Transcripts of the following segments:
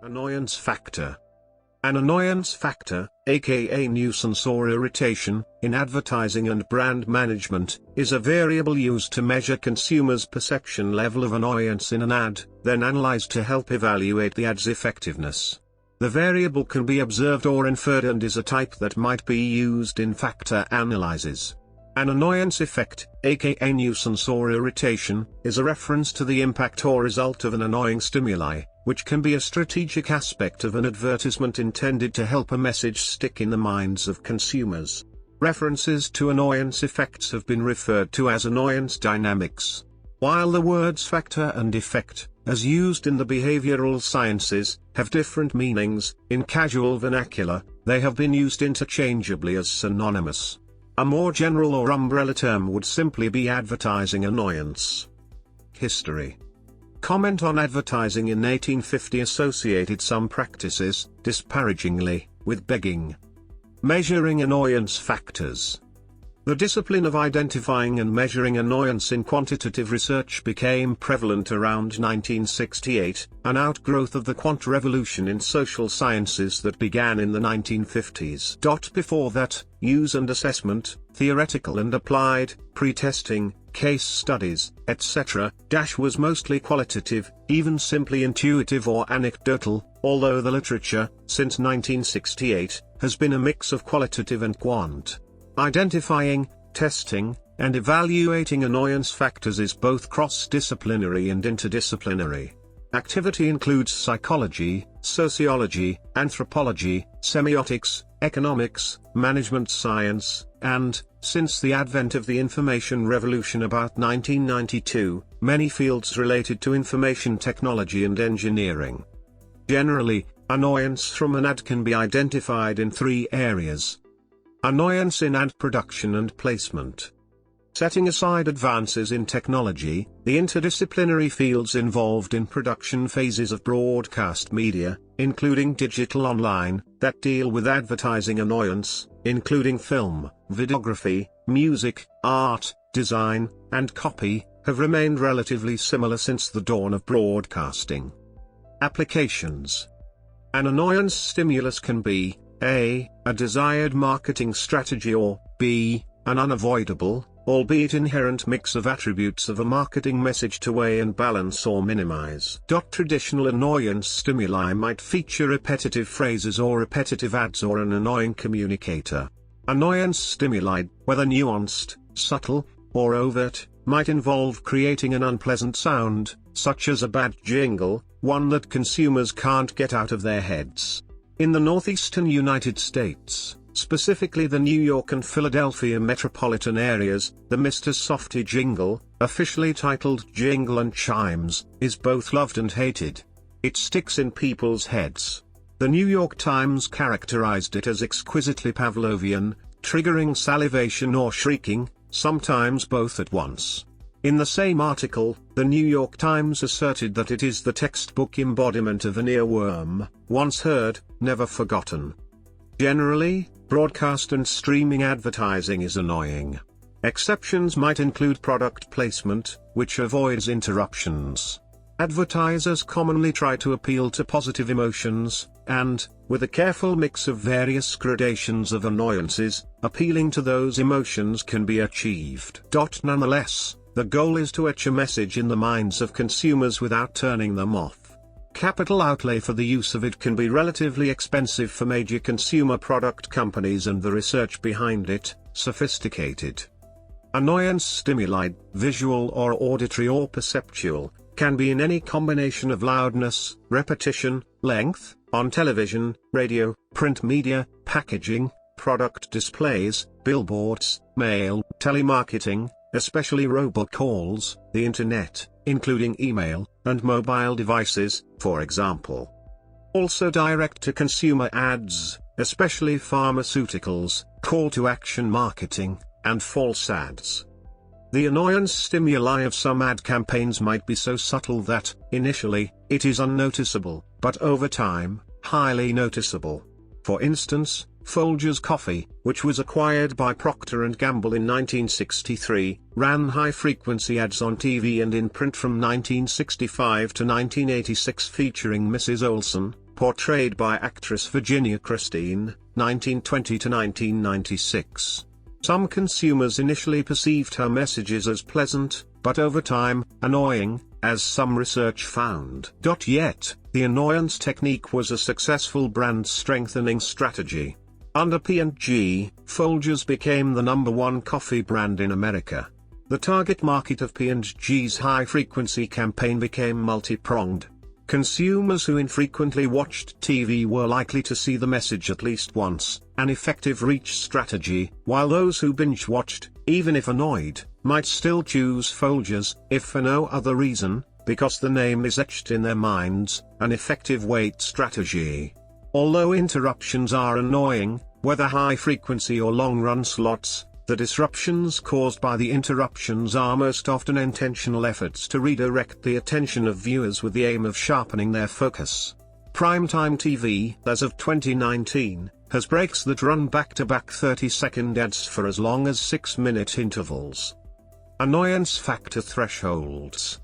Annoyance factor. An annoyance factor, aka nuisance or irritation, in advertising and brand management, is a variable used to measure consumers' perception level of annoyance in an ad, then analyzed to help evaluate the ad's effectiveness. The variable can be observed or inferred and is a type that might be used in factor analyses. An annoyance effect, aka nuisance or irritation, is a reference to the impact or result of an annoying stimuli, which can be a strategic aspect of an advertisement intended to help a message stick in the minds of consumers. References to annoyance effects have been referred to as annoyance dynamics. While the words factor and effect, as used in the behavioral sciences, have different meanings, in casual vernacular, they have been used interchangeably as synonymous. A more general or umbrella term would simply be advertising annoyance. History. Comment on advertising in 1850 associated some practices, disparagingly, with begging. Measuring annoyance factors. The discipline of identifying and measuring annoyance in quantitative research became prevalent around 1968, an outgrowth of the quant revolution in social sciences that began in the 1950s. Before that, use and assessment, theoretical and applied, pre-testing, case studies, etc., was mostly qualitative, even simply intuitive or anecdotal, although the literature, since 1968, has been a mix of qualitative and quant. Identifying, testing, and evaluating annoyance factors is both cross-disciplinary and interdisciplinary. Activity includes psychology, sociology, anthropology, semiotics, economics, management science, and, since the advent of the information revolution about 1992, many fields related to information technology and engineering. Generally, annoyance from an ad can be identified in three areas. Annoyance in ad production and placement. Setting aside advances in technology, the interdisciplinary fields involved in production phases of broadcast media, including digital online, that deal with advertising annoyance, including film, videography, music, art, design, and copy, have remained relatively similar since the dawn of broadcasting. Applications. An annoyance stimulus can be A. A desired marketing strategy or B. An unavoidable, albeit inherent mix of attributes of a marketing message to weigh and balance or minimize. Traditional annoyance stimuli might feature repetitive phrases or repetitive ads or an annoying communicator. Annoyance stimuli, whether nuanced, subtle, or overt, might involve creating an unpleasant sound, such as a bad jingle, one that consumers can't get out of their heads. In the northeastern United States, specifically the New York and Philadelphia metropolitan areas, the Mr. Softy jingle, officially titled Jingle and Chimes, is both loved and hated. It sticks in people's heads. The New York Times characterized it as exquisitely Pavlovian, triggering salivation or shrieking, sometimes both at once. In the same article, the New York Times asserted that it is the textbook embodiment of an earworm, once heard, never forgotten. Generally, broadcast and streaming advertising is annoying. Exceptions might include product placement, which avoids interruptions. Advertisers commonly try to appeal to positive emotions, and, with a careful mix of various gradations of annoyances, appealing to those emotions can be achieved. Nonetheless, the goal is to etch a message in the minds of consumers without turning them off. Capital outlay for the use of it can be relatively expensive for major consumer product companies and the research behind it, sophisticated. Annoyance stimuli, visual or auditory or perceptual, can be in any combination of loudness, repetition, length, on television, radio, print media, packaging, product displays, billboards, mail, telemarketing, especially robocalls, the internet, including email, and mobile devices, for example. Also direct-to-consumer ads, especially pharmaceuticals, call-to-action marketing, and false ads. The annoyance stimuli of some ad campaigns might be so subtle that, initially, it is unnoticeable, but over time, highly noticeable. For instance, Folgers Coffee, which was acquired by Procter & Gamble in 1963, ran high-frequency ads on TV and in print from 1965 to 1986 featuring Mrs. Olson, portrayed by actress Virginia Christine, 1920 to 1996. Some consumers initially perceived her messages as pleasant, but over time, annoying, as some research found. Yet, the annoyance technique was a successful brand strengthening strategy. Under P&G, Folgers became the #1 coffee brand in America. The target market of P&G's high-frequency campaign became multi-pronged. Consumers who infrequently watched TV were likely to see the message at least once, an effective reach strategy, while those who binge-watched, even if annoyed, might still choose Folgers, if for no other reason, because the name is etched in their minds, an effective weight strategy. Although interruptions are annoying, whether high-frequency or long-run slots, the disruptions caused by the interruptions are most often intentional efforts to redirect the attention of viewers with the aim of sharpening their focus. Primetime TV, as of 2019, has breaks that run back-to-back 30-second ads for as long as 6-minute intervals. Annoyance factor thresholds.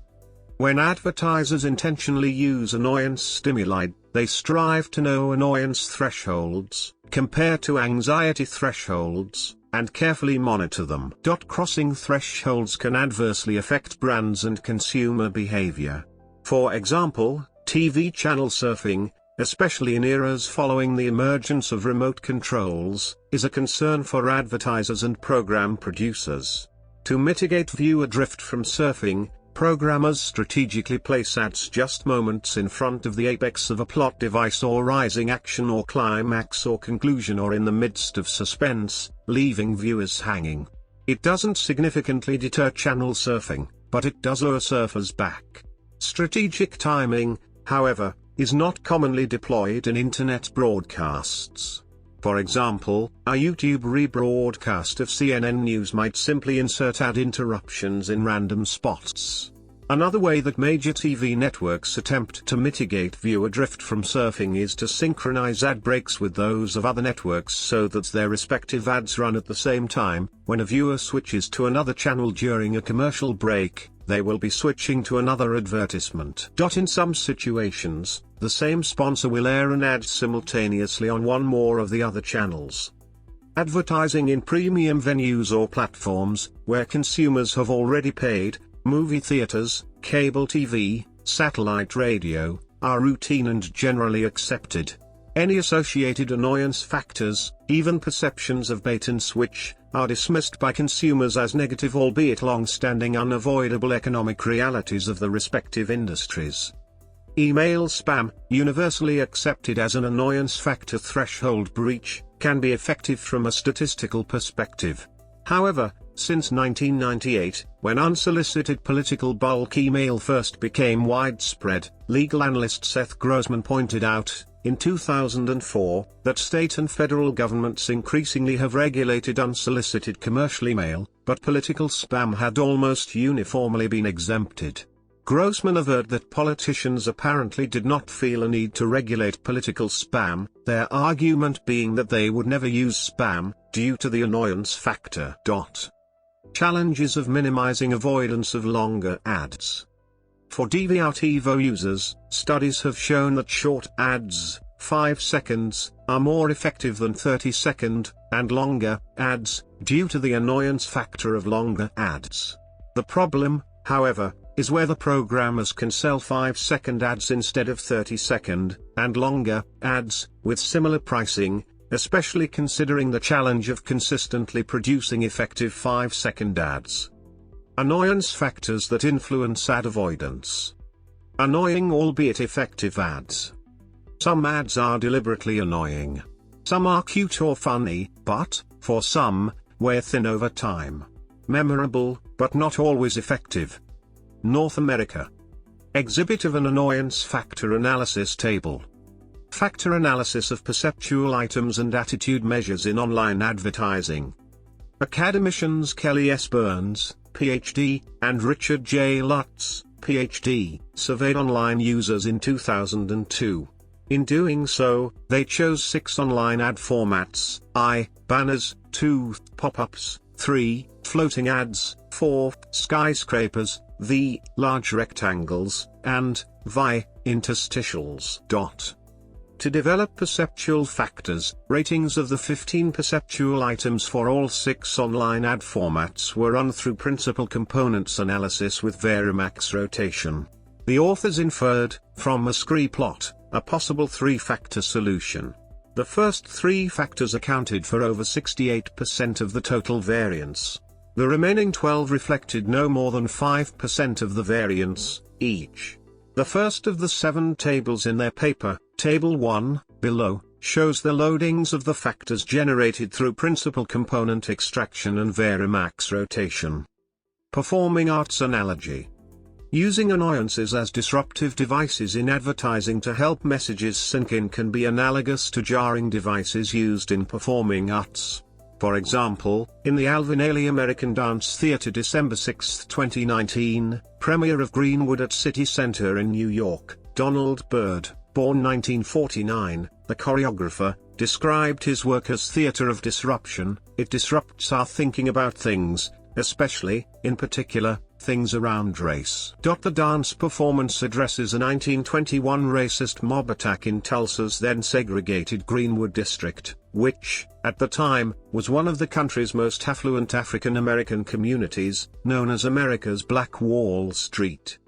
When advertisers intentionally use annoyance stimuli, they strive to know annoyance thresholds, compare to anxiety thresholds, and carefully monitor them. Crossing thresholds can adversely affect brands and consumer behavior. For example, TV channel surfing, especially in eras following the emergence of remote controls, is a concern for advertisers and program producers. To mitigate viewer drift from surfing, programmers strategically place ads just moments in front of the apex of a plot device or rising action or climax or conclusion or in the midst of suspense, leaving viewers hanging. It doesn't significantly deter channel surfing, but it does lure surfers back. Strategic timing, however, is not commonly deployed in internet broadcasts. For example, a YouTube rebroadcast of CNN News might simply insert ad interruptions in random spots. Another way that major TV networks attempt to mitigate viewer drift from surfing is to synchronize ad breaks with those of other networks so that their respective ads run at the same time. When a viewer switches to another channel during a commercial break, they will be switching to another advertisement. In some situations, the same sponsor will air an ad simultaneously on one more of the other channels. Advertising in premium venues or platforms, where consumers have already paid, movie theaters, cable TV, satellite radio, are routine and generally accepted. Any associated annoyance factors, even perceptions of bait and switch, are dismissed by consumers as negative, albeit long-standing unavoidable economic realities of the respective industries. Email spam, universally accepted as an annoyance factor threshold breach, can be effective from a statistical perspective. However, since 1998, when unsolicited political bulk email first became widespread, legal analyst Seth Grossman pointed out, in 2004, that state and federal governments increasingly have regulated unsolicited commercial email, but political spam had almost uniformly been exempted. Grossman averred that politicians apparently did not feel a need to regulate political spam, their argument being that they would never use spam, due to the annoyance factor. Challenges of minimizing avoidance of longer ads. For DVR-TiVo users, studies have shown that short ads, 5 seconds, are more effective than 30-second, and longer ads, due to the annoyance factor of longer ads. The problem, however, is whether programmers can sell 5-second ads instead of 30-second, and longer ads, with similar pricing, especially considering the challenge of consistently producing effective 5-second ads. Annoyance factors that influence ad avoidance. Annoying albeit effective ads. Some ads are deliberately annoying. Some are cute or funny, but, for some, wear thin over time. Memorable, but not always effective. North America. Exhibit of an annoyance factor analysis table. Factor analysis of perceptual items and attitude measures in online advertising. Academicians Kelly S. Burns, Ph.D., and Richard J. Lutz, Ph.D., surveyed online users in 2002. In doing so, they chose 6 online ad formats: I, banners; 2, pop-ups; 3, floating ads; 4, skyscrapers; V, large rectangles; and Vi, interstitials. To develop perceptual factors, ratings of the 15 perceptual items for all 6 online ad formats were run through principal components analysis with varimax rotation. The authors inferred, from a scree plot, a possible 3-factor solution. The first 3 factors accounted for over 68% of the total variance. The remaining 12 reflected no more than 5% of the variance, each. The first of the 7 tables in their paper, Table 1, below, shows the loadings of the factors generated through principal component extraction and varimax rotation. Performing arts analogy. Using annoyances as disruptive devices in advertising to help messages sink in can be analogous to jarring devices used in performing arts. For example, in the Alvin Ailey American Dance Theatre December 6, 2019, premiere of Greenwood at City Center in New York, Donald Byrd, born 1949, the choreographer, described his work as theater of disruption. It disrupts our thinking about things, especially, in particular, things around race. The dance performance addresses a 1921 racist mob attack in Tulsa's then segregated Greenwood District, which, at the time, was one of the country's most affluent African American communities, known as America's Black Wall Street.